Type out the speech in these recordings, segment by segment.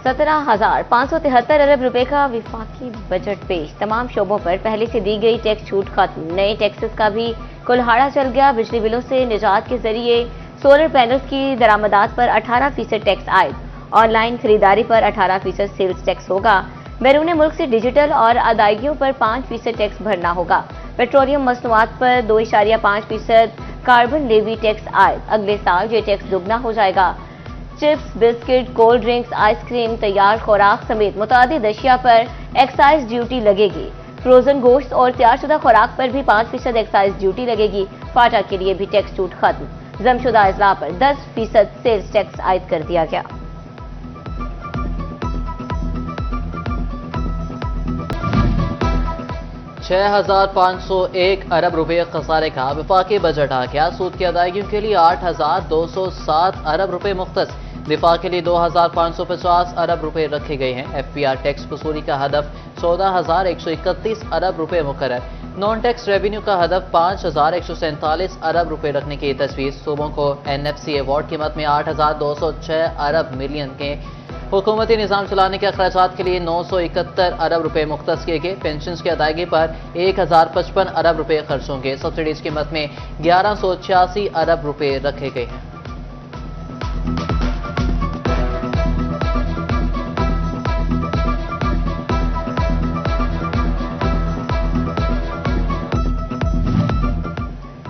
17,573 अरब रुपए का विफाकी बजट पेश। तमाम शोबों पर पहले से दी गई टैक्स छूट खत्म। नए टैक्सेस का भी कुल्हाड़ा चल गया। बिजली बिलों से निजात के जरिए सोलर पैनल्स की दरामदात पर 18% टैक्स आयद। ऑनलाइन खरीदारी पर 18% सेल्स टैक्स होगा। बैरून मुल्क से डिजिटल और अदायगियों पर 5% टैक्स भरना होगा। पेट्रोलियम मसनूआत पर 2.5% कार्बन लेवी टैक्स आयद। अगले साल ये टैक्स दुगना हो जाएगा। Chips, biscuit, cold drinks, ice cream, तैयार खुराक समेत मुतादिद अशिया पर एक्साइज ड्यूटी लगेगी। फ्रोजन गोश्त और तैयारशुदा खुराक पर भी 5% एक्साइज ड्यूटी लगेगी। फाटा के लिए भी टैक्स छूट खत्म। जमशुदा अजला पर 10% सेल्स टैक्स आयद कर दिया गया। $6,501 अरब रुपए खसारे का वफाकी बजट आ गया। सूद की अदायगियों के लिए 8,207 अरब रुपए मुख्तस। दिफा के लिए 2,550 अरब रुपए रखे गए हैं। FPR टैक्स वसूली का हदफ 14,131 अरब रुपए मुकर्रर। नॉन टैक्स रेवेन्यू का हदफ 5,147 अरब रुपए रखने की तजवीज़। सूबों को NFC अवार्ड कीमत में 8,206 अरब मिलियन के हुकूमती निज़ाम चलाने के अखराजात के लिए 971 अरब रुपए मुख्तस किए गए। पेंशन की अदायगी पर 1,055 अरब रुपए खर्च होंगे। सब्सिडीज कीमत में 1186 अरब रुपए रखे गए हैं।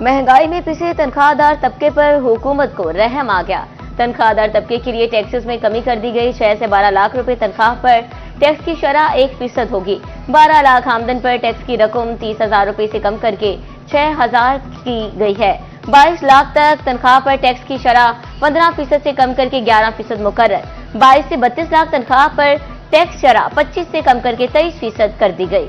महंगाई में पिसे तनख्वाहदार तबके पर हुकूमत को रहम आ गया। तनख्वाहदार तबके के लिए टैक्सेस में कमी कर दी गई। 6 से 12 लाख रुपए तनख्वाह पर टैक्स की शरह 1% होगी। 12 लाख आमदन पर टैक्स की रकम 30,000 रुपए से कम करके 6,000 की गई है। 22 लाख तक तनख्वाह पर टैक्स की शरह 15% से कम करके 11% मुकर्रर। 22 से 32 लाख तनख्वाह पर टैक्स शरह 25 से कम करके 23% कर दी गई।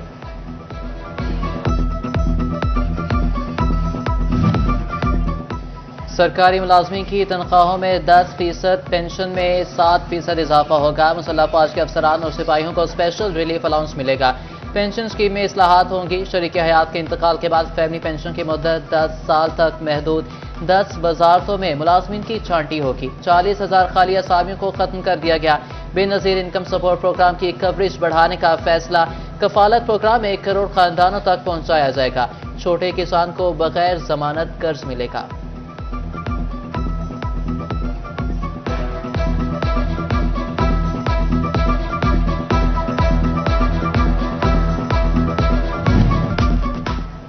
सरकारी मुलाजमीन की तनख्वाहों में 10%, पेंशन में 7% इजाफा होगा। मुसल्लह फौज के अफसरान और सिपाहियों को स्पेशल रिलीफ अलाउंस मिलेगा। पेंशन स्कीम में इस्लाहात होंगी। शरीक हयात के इंतकाल के बाद फैमिली पेंशन की मुद्दत 10 साल तक महदूद। 10 वजारतों में मुलाजमीन की छांटी होगी। 40,000 खाली असामियों को खत्म कर दिया गया। बेनजीर इनकम सपोर्ट प्रोग्राम की कवरेज बढ़ाने का फैसला। कफालत प्रोग्राम 1 करोड़ खानदानों तक पहुंचाया जाएगा। छोटे किसान को बगैर जमानत कर्ज मिलेगा।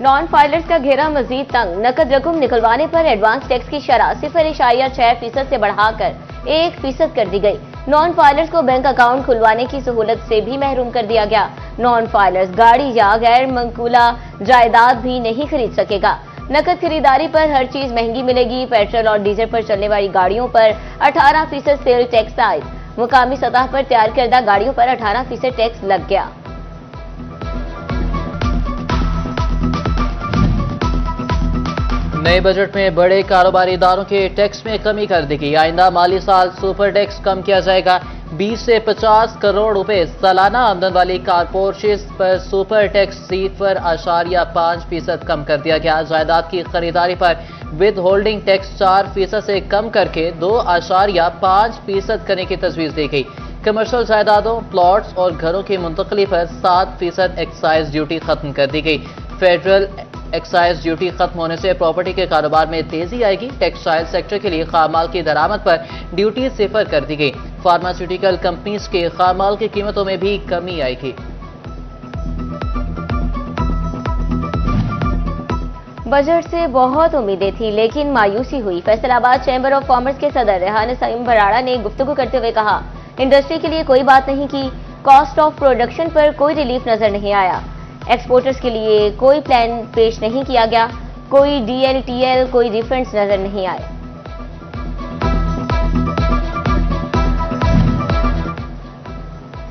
नॉन फाइलर्स का घेरा मजीद तंग। नकद रकम निकलवाने पर एडवांस टैक्स की शरह 0.6% से बढ़ाकर 1% कर दी गई। नॉन फाइलर्स को बैंक अकाउंट खुलवाने की सहूलत से भी महरूम कर दिया गया। नॉन फाइलर्स गाड़ी या गैर मंकूला जायदाद भी नहीं खरीद सकेगा। नकद खरीदारी पर हर चीज महंगी मिलेगी। पेट्रोल और डीजल पर चलने वाली गाड़ियों पर 18% सेल टैक्स आयद। मुकामी सतह पर तैयार करदा गाड़ियों पर 18% टैक्स लग गया। नए बजट में बड़े कारोबारी इदारों के टैक्स में कमी कर दी गई। आइंदा माली साल सुपर टैक्स कम किया जाएगा। 20 से 50 करोड़ रुपए सालाना आमदन वाली कारपोरेशन पर सुपर टैक्स 0.5% कम कर दिया गया। जायदाद की खरीदारी पर विद होल्डिंग टैक्स 4% से कम करके 2.5% करने की तजवीज़ दी गई। कमर्शियल जायदादों, प्लॉट्स और घरों की मुंतकली पर 7% एक्साइज ड्यूटी खत्म कर दी गई। फेडरल एक्साइज ड्यूटी खत्म होने से प्रॉपर्टी के कारोबार में तेजी आएगी। टेक्सटाइल सेक्टर के लिए खामाल की दरामद पर ड्यूटी सिफर कर दी गई। फार्मास्यूटिकल कंपनीज के खामाल की कीमतों में भी कमी आएगी। बजट से बहुत उम्मीदें थी लेकिन मायूसी हुई। फैसलाबाद चैम्बर ऑफ कॉमर्स के सदर रेहान सईम बराड़ा ने गुफ्तगू करते हुए कहा, इंडस्ट्री के लिए कोई बात नहीं की। कॉस्ट ऑफ प्रोडक्शन पर कोई रिलीफ नजर नहीं आया। एक्सपोर्टर्स के लिए कोई प्लान पेश नहीं किया गया। कोई DLTL, कोई रिफंड्स नजर नहीं आए।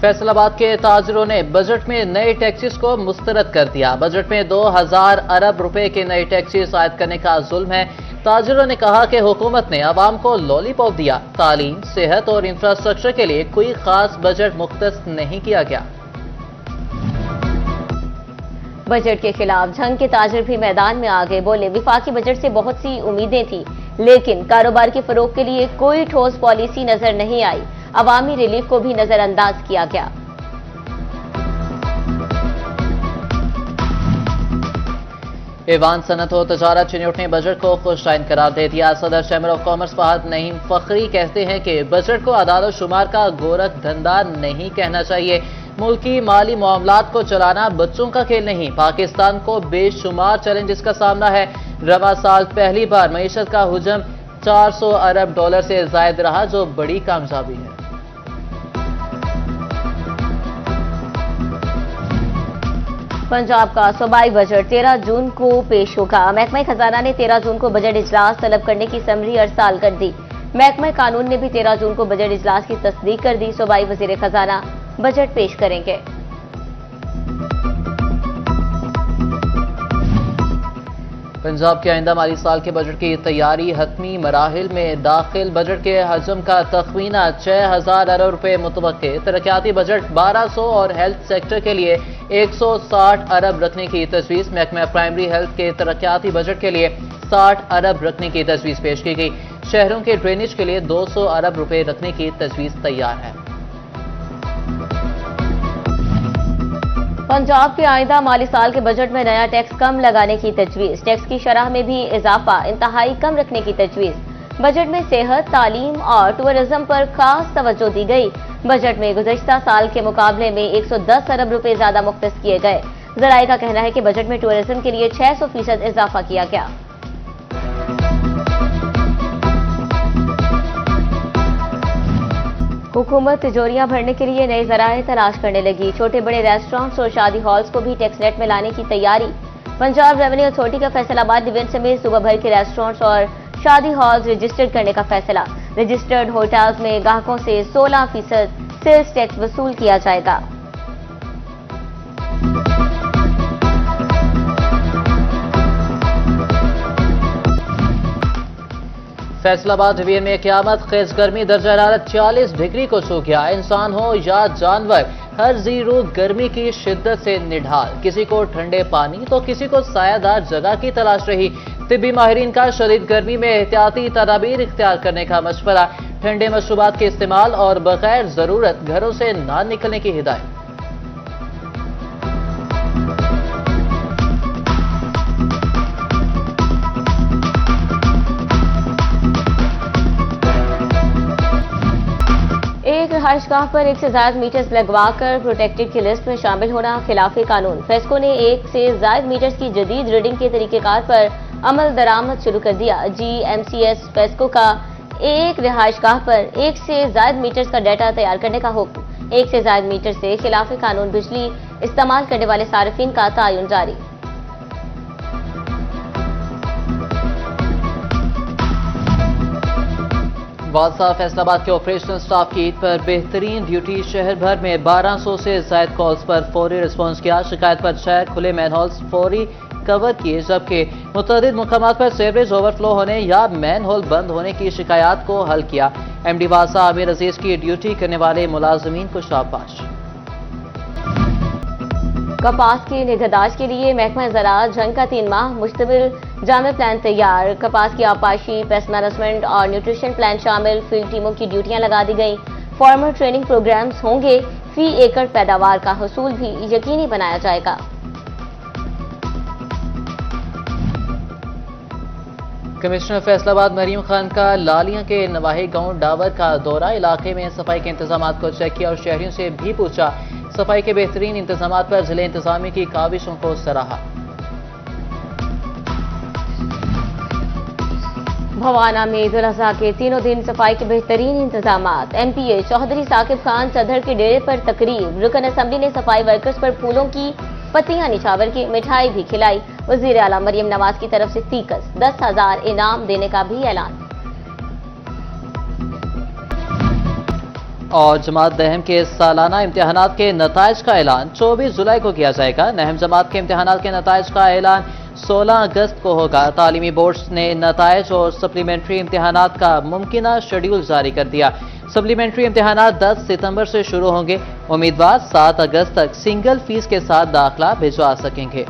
फैसलाबाद के ताजरों ने बजट में नए टैक्सेस को मुस्तरद कर दिया। बजट में 2000 अरब रुपए के नए टैक्सेस आयद करने का जुल्म है। ताजरों ने कहा कि हुकूमत ने आवाम को लॉलीपॉप दिया। तालीम, सेहत और इंफ्रास्ट्रक्चर के लिए कोई खास बजट मुख्तस नहीं किया गया। बजट के खिलाफ जंग के ताजर भी मैदान में आ गए। बोले, विफाकी बजट से बहुत सी उम्मीदें थी लेकिन कारोबार के फरोग के लिए कोई ठोस पॉलिसी नजर नहीं आई। अवामी रिलीफ को भी नजरअंदाज किया गया। ईवान सनत व तजारत चुनियोट ने बजट को खुशआइन करार दे दिया। सदर chamber of commerce Fahad Naeem Fakhri कहते हैं कि बजट को अदालत शुमार का गोरख धंधा नहीं कहना चाहिए। मुल्की माली मामलात को चलाना बच्चों का खेल नहीं। पाकिस्तान को बेशुमार चैलेंजेस का सामना है। रवा साल पहली बार मईशत का हुजम 400 अरब डॉलर से जायद रहा, जो बड़ी कामयाबी है। पंजाब का सूबाई बजट 13 जून को पेश होगा। महकमा खजाना ने 13 जून को बजट इजलास तलब करने की समरी अरसाल कर दी। महकमा कानून ने भी 13 जून को बजट इजलास की तस्दीक कर दी। सूबाई वजीर खजाना बजट पेश करेंगे। पंजाब के आइंदा माली साल के बजट की तैयारी हतमी मराहिल में दाखिल। बजट के हजम का तखमीना 6000 अरब रुपए मुतवक्के। तरक्याती बजट 1200 और हेल्थ सेक्टर के लिए 160 अरब रखने की तजवीज़। महकमा प्राइमरी हेल्थ के तरक्याती बजट के लिए 60 अरब रखने की तजवीज़ पेश की गई। शहरों के ड्रेनेज के लिए 200 अरब रुपए रखने की तजवीज़ तैयार है। पंजाब के आइंदा माली साल के बजट में नया टैक्स कम लगाने की तजवीज़। टैक्स की शरह में भी इजाफा इंतहाई कम रखने की तजवीज़। बजट में सेहत, तालीम और टूरिज्म पर खास तवज्जो दी गई। बजट में गुज़श्ता साल के मुकाबले में 110 अरब रुपए ज्यादा मुख्तस किए गए। ज़राए का कहना है कि बजट में टूरिज्म के लिए 600% इजाफा किया गया। हुकूमत तिजोरियां भरने के लिए नए ज़राए तलाश करने लगी। छोटे बड़े रेस्टोरेंट्स और शादी हॉल्स को भी टैक्स नेट में लाने की तैयारी। पंजाब रेवेन्यू अथॉरिटी का फैसलाबाद डिवीजन समेत सूबा भर के रेस्टोरेंट्स और शादी हॉल्स रजिस्टर्ड करने का फैसला। रजिस्टर्ड होटल्स में ग्राहकों से 16% सेल्स टैक्स वसूल किया जाएगा। फैसलाबाद डिवीजन में क़यामत खेज गर्मी दर्जा हरारत 40 डिग्री को छू गया। इंसान हो या जानवर, हर जीरो गर्मी की शिद्दत से निढाल। किसी को ठंडे पानी तो किसी को सायादार जगह की तलाश रही। तिब्बी माहिरीन का शदीद गर्मी में एहतियाती तदाबीर इख्तियार करने का मशवरा। ठंडे मशरूबात के इस्तेमाल और बगैर जरूरत घरों से ना निकलने की हिदायत। एक रिहाइशगाह पर 1 से ज्यादा मीटर्स लगवाकर प्रोटेक्टेड की लिस्ट में शामिल होना खिलाफे कानून। फेस्को ने 1 से ज्यादा मीटर्स की जदीद रीडिंग के तरीकेकार पर अमल दरामद शुरू कर दिया। GMCS फेस्को का एक रिहाइशगाह पर 1 से ज्यादा मीटर्स का डाटा तैयार करने का हुक्म। 1 से ज्यादा मीटर से खिलाफे कानून बिजली इस्तेमाल करने वाले सारिफिन का तयन जारी। वासा फैसलाबाद के ऑपरेशनल स्टाफ की ईद पर बेहतरीन ड्यूटी। शहर भर में 1200 से ज्यादा कॉल्स पर फौरी रिस्पॉन्स किया। शिकायत पर 6 खुले मैनहोल्स फौरी कवर किए, जबकि मुतअद्दिद मुकामात पर सीवरेज ओवरफ्लो होने या मैनहोल बंद होने की शिकायत को हल किया। MD वासा आमिर अजीज की ड्यूटी करने वाले मुलाजमीन को शाबाश। कपास की निगहदाश्त के लिए महकमा ज़राअत जंग का 3 माह मुश्तमिल जामे प्लान तैयार। कपास की आपाशी, पेस्ट मैनेजमेंट और न्यूट्रिशन प्लान शामिल फील्ड टीमों की ड्यूटियां लगा दी गई। फार्मर ट्रेनिंग प्रोग्राम्स होंगे। फी एकड़ पैदावार का हसूल भी यकीनी बनाया जाएगा। कमिश्नर फैसलाबाद मरीम खान का लालियां के नवाही गांव डावर का दौरा। इलाके में सफाई के इंतजाम को चेक किया और शहरियों से भी पूछा। सफाई के बेहतरीन इंतजाम पर जिले इंतजामिया की काविशों को सराहा। भवाना में ईद उल अजहा के तीनों दिन सफाई के बेहतरीन इंतजाम। MPA चौधरी साकिब खान सदर के डेरे पर तकरीब। रुकन असम्बली ने सफाई वर्कर्स पर फूलों की पत्तियां निछावर की, मिठाई भी खिलाई। वजीर आला मरियम नवाज की तरफ से 10,000 इनाम देने का भी ऐलान। और जमात दहम के सालाना इम्तिहानात के नताइज का ऐलान 24 जुलाई को किया जाएगा। नहम जमात के इम्तिहानात के नताइज का ऐलान 16 अगस्त को होगा। तालीमी बोर्ड्स ने नताइज और सप्लीमेंट्री इम्तिहानात का मुमकिना शेड्यूल जारी कर दिया। सप्लीमेंट्री इम्तिहानात 10 सितंबर से शुरू होंगे। उम्मीदवार 7 अगस्त तक सिंगल फीस के साथ दाखिला भिजवा सकेंगे।